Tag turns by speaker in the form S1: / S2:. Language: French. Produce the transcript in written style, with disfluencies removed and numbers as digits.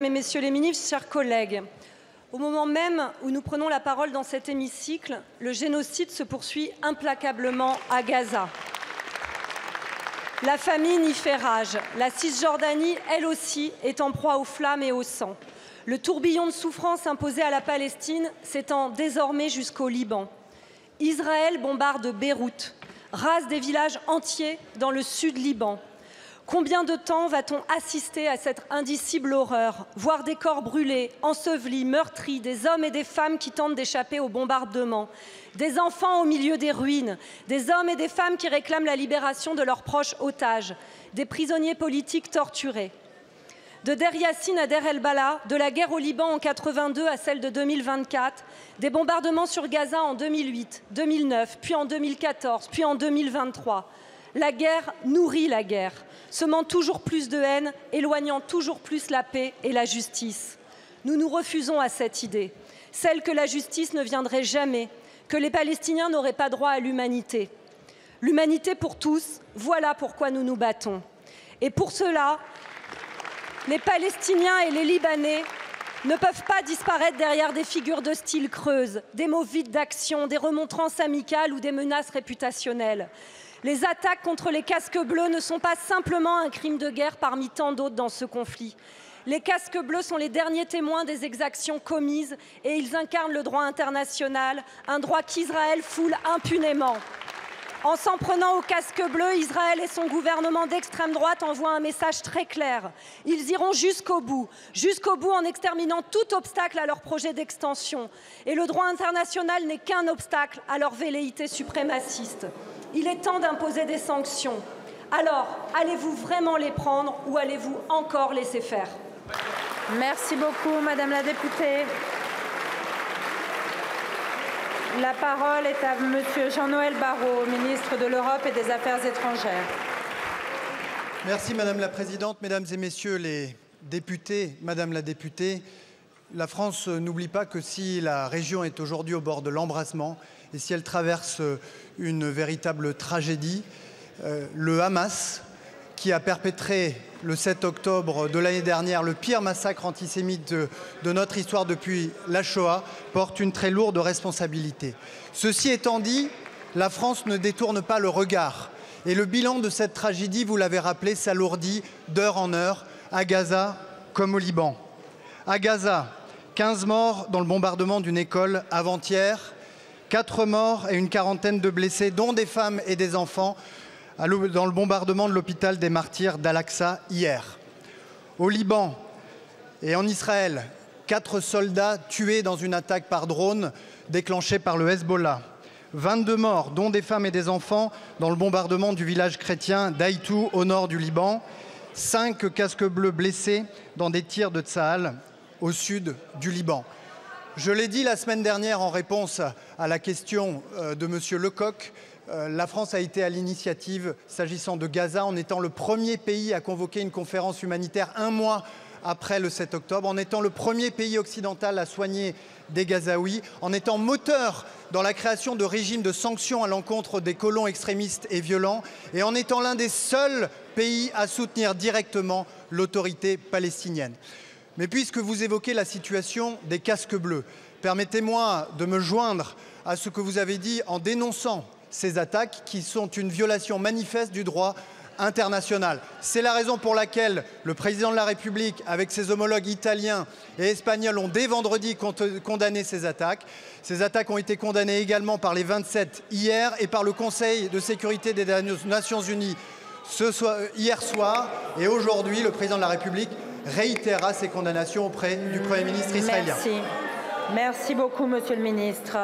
S1: Mesdames et Messieurs les ministres, chers collègues, au moment même où nous prenons la parole dans cet hémicycle, le génocide se poursuit implacablement à Gaza. La famine y fait rage. La Cisjordanie, elle aussi, est en proie aux flammes et au sang. Le tourbillon de souffrance imposé à la Palestine s'étend désormais jusqu'au Liban. Israël bombarde Beyrouth, rase des villages entiers dans le sud Liban. Combien de temps va-t-on assister à cette indicible horreur, voir des corps brûlés, ensevelis, meurtris, des hommes et des femmes qui tentent d'échapper au bombardement, des enfants au milieu des ruines, des hommes et des femmes qui réclament la libération de leurs proches otages, des prisonniers politiques torturés. De Der Yassin à Der El-Bala, de la guerre au Liban en 82 à celle de 2024, des bombardements sur Gaza en 2008, 2009, puis en 2014, puis en 2023. La guerre nourrit la guerre, semant toujours plus de haine, éloignant toujours plus la paix et la justice. Nous nous refusons à cette idée, celle que la justice ne viendrait jamais, que les Palestiniens n'auraient pas droit à l'humanité. L'humanité pour tous, voilà pourquoi nous nous battons. Et pour cela, les Palestiniens et les Libanais ne peuvent pas disparaître derrière des figures de style creuses, des mots vides d'action, des remontrances amicales ou des menaces réputationnelles. Les attaques contre les casques bleus ne sont pas simplement un crime de guerre parmi tant d'autres dans ce conflit. Les casques bleus sont les derniers témoins des exactions commises et ils incarnent le droit international, un droit qu'Israël foule impunément. En s'en prenant aux casques bleus, Israël et son gouvernement d'extrême droite envoient un message très clair. Ils iront jusqu'au bout en exterminant tout obstacle à leur projet d'extension. Et le droit international n'est qu'un obstacle à leur velléité suprémaciste. Il est temps d'imposer des sanctions. Alors, allez-vous vraiment les prendre ou allez-vous encore laisser faire?
S2: Merci beaucoup, Madame la députée. La parole est à Monsieur Jean-Noël Barrot, ministre de l'Europe et des Affaires étrangères.
S3: Merci Madame la Présidente, Mesdames et Messieurs les députés, Madame la députée. La France n'oublie pas que si la région est aujourd'hui au bord de l'embrasement et si elle traverse une véritable tragédie, le Hamas, qui a perpétré le 7 octobre de l'année dernière le pire massacre antisémite de notre histoire depuis la Shoah, porte une très lourde responsabilité. Ceci étant dit, la France ne détourne pas le regard. Et le bilan de cette tragédie, vous l'avez rappelé, s'alourdit d'heure en heure, à Gaza comme au Liban. À Gaza, 15 morts dans le bombardement d'une école avant-hier, 4 morts et une quarantaine de blessés, dont des femmes et des enfants, dans le bombardement de l'hôpital des Martyrs d'Al-Aqsa hier. Au Liban et en Israël, 4 soldats tués dans une attaque par drone déclenchée par le Hezbollah. 22 morts, dont des femmes et des enfants, dans le bombardement du village chrétien d'Aïtou, au nord du Liban. 5 casques bleus blessés dans des tirs de Tsahal, au sud du Liban. Je l'ai dit la semaine dernière en réponse à la question de Monsieur Lecoq, la France a été à l'initiative s'agissant de Gaza en étant le premier pays à convoquer une conférence humanitaire un mois après le 7 octobre, en étant le premier pays occidental à soigner des Gazaouis, en étant moteur dans la création de régimes de sanctions à l'encontre des colons extrémistes et violents et en étant l'un des seuls pays à soutenir directement l'autorité palestinienne. Mais puisque vous évoquez la situation des casques bleus, permettez-moi de me joindre à ce que vous avez dit en dénonçant ces attaques qui sont une violation manifeste du droit international. C'est la raison pour laquelle le président de la République, avec ses homologues italiens et espagnols, ont dès vendredi condamné ces attaques. Ces attaques ont été condamnées également par les 27 hier et par le Conseil de sécurité des Nations Unies hier soir. Et aujourd'hui, le président de la République réitérera ces condamnations auprès du Premier ministre israélien.
S2: Merci beaucoup, Monsieur le ministre.